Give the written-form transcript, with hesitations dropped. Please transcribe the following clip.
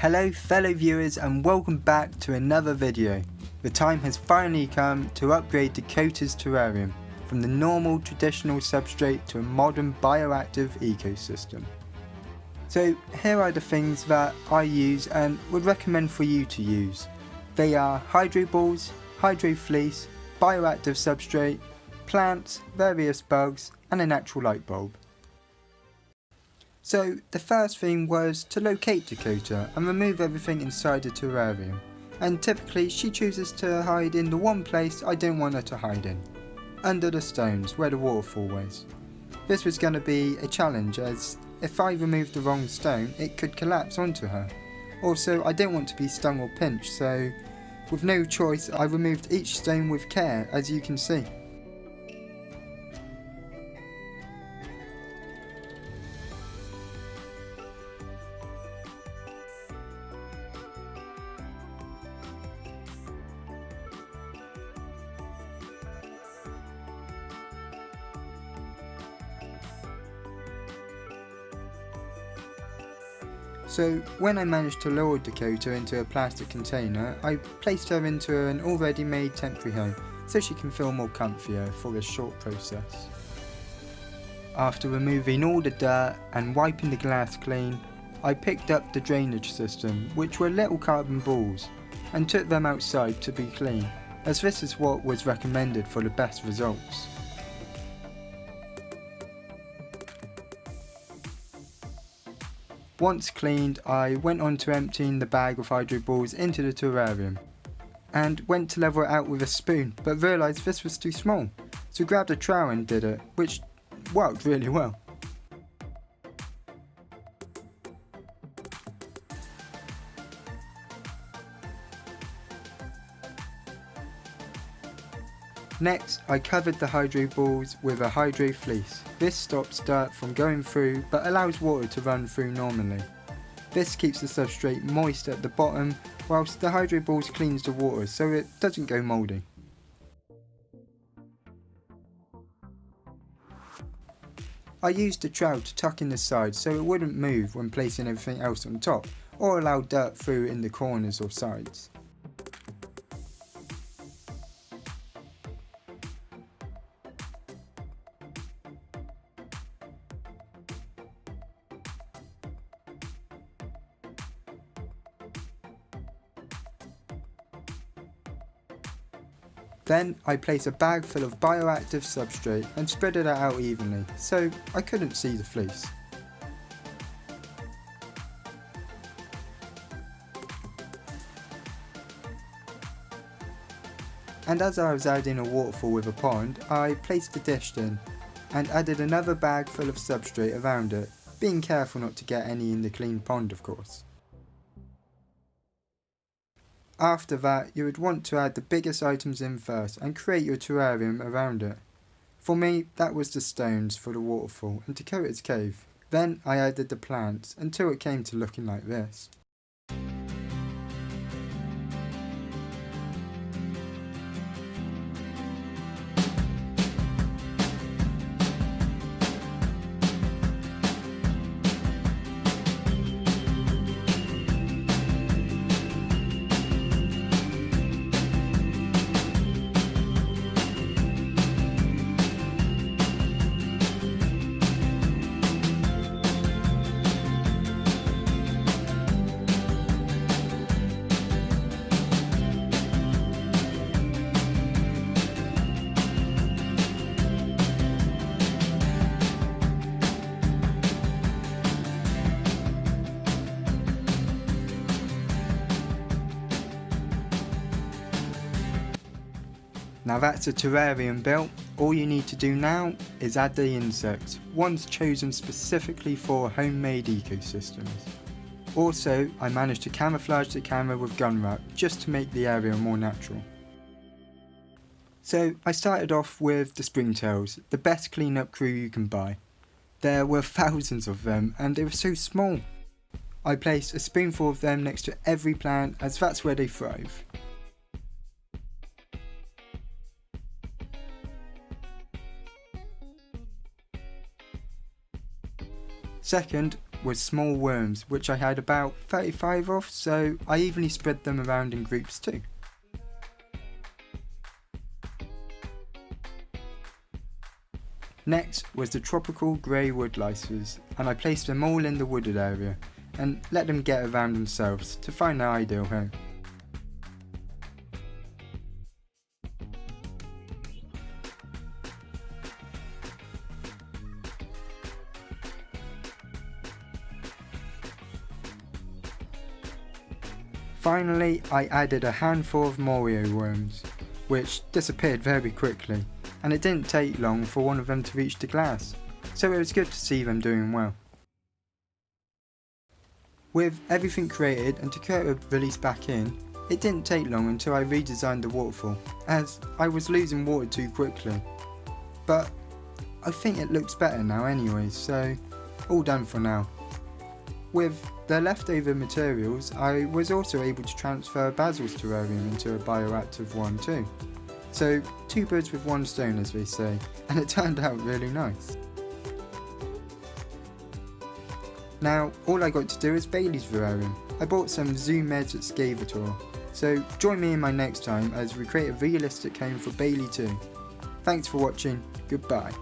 Hello fellow viewers and welcome back to another video. The time has finally come to upgrade Dakota's terrarium from the normal traditional substrate to a modern bioactive ecosystem. So here are the things that I use and would recommend for you to use. They are hydro balls, hydro fleece, bioactive substrate, plants, various bugs and a natural light bulb. So the first thing was to locate Dakota and remove everything inside the terrarium, and typically she chooses to hide in the one place I don't want her to hide in, under the stones where the waterfall was. This was going to be a challenge, as if I removed the wrong stone it could collapse onto her. Also, I don't want to be stung or pinched, so with no choice I removed each stone with care, as you can see. So when I managed to lower Dakota into a plastic container, I placed her into an already made temporary home so she can feel more comfier for this short process. After removing all the dirt and wiping the glass clean, I picked up the drainage system, which were little carbon balls, and took them outside to be clean, as this is what was recommended for the best results. Once cleaned, I went on to emptying the bag of hydro balls into the terrarium, and went to level it out with a spoon, but realised this was too small, so grabbed a trowel and did it, which worked really well. Next, I covered the hydro balls with a hydro fleece. This stops dirt from going through but allows water to run through normally. This keeps the substrate moist at the bottom, whilst the hydro balls cleans the water so it doesn't go mouldy. I used the trowel to tuck in the sides so it wouldn't move when placing everything else on top, or allow dirt through in the corners or sides. Then I placed a bag full of bioactive substrate and spread it out evenly, so I couldn't see the fleece. And as I was adding a waterfall with a pond, I placed the dish in and added another bag full of substrate around it, being careful not to get any in the clean pond of course. After that, you would want to add the biggest items in first and create your terrarium around it. For me, that was the stones for the waterfall and Dakota's cave. Then I added the plants until it came to looking like this. Now that's a terrarium built. All you need to do now is add the insects, ones chosen specifically for homemade ecosystems. Also, I managed to camouflage the camera with gun wrap just to make the area more natural. So I started off with the springtails, the best cleanup crew you can buy. There were thousands of them and they were so small. I placed a spoonful of them next to every plant as that's where they thrive. Second, was small worms, which I had about 35 of, so I evenly spread them around in groups too. Next was the tropical grey woodlicers, and I placed them all in the wooded area and let them get around themselves to find their ideal home. Finally, I added a handful of Morio worms, which disappeared very quickly, and it didn't take long for one of them to reach the glass, so it was good to see them doing well. With everything created and to get a release back in, it didn't take long until I redesigned the waterfall, as I was losing water too quickly. But I think it looks better now anyway, so all done for now. With the leftover materials, I was also able to transfer Basil's terrarium into a bioactive one too. So 2 birds with 1 stone, as they say, and it turned out really nice. Now all I got to do is Bailey's terrarium. I bought some zoo meds at Scavator, so join me in my next time as we create a realistic home for Bailey too. Thanks for watching, goodbye.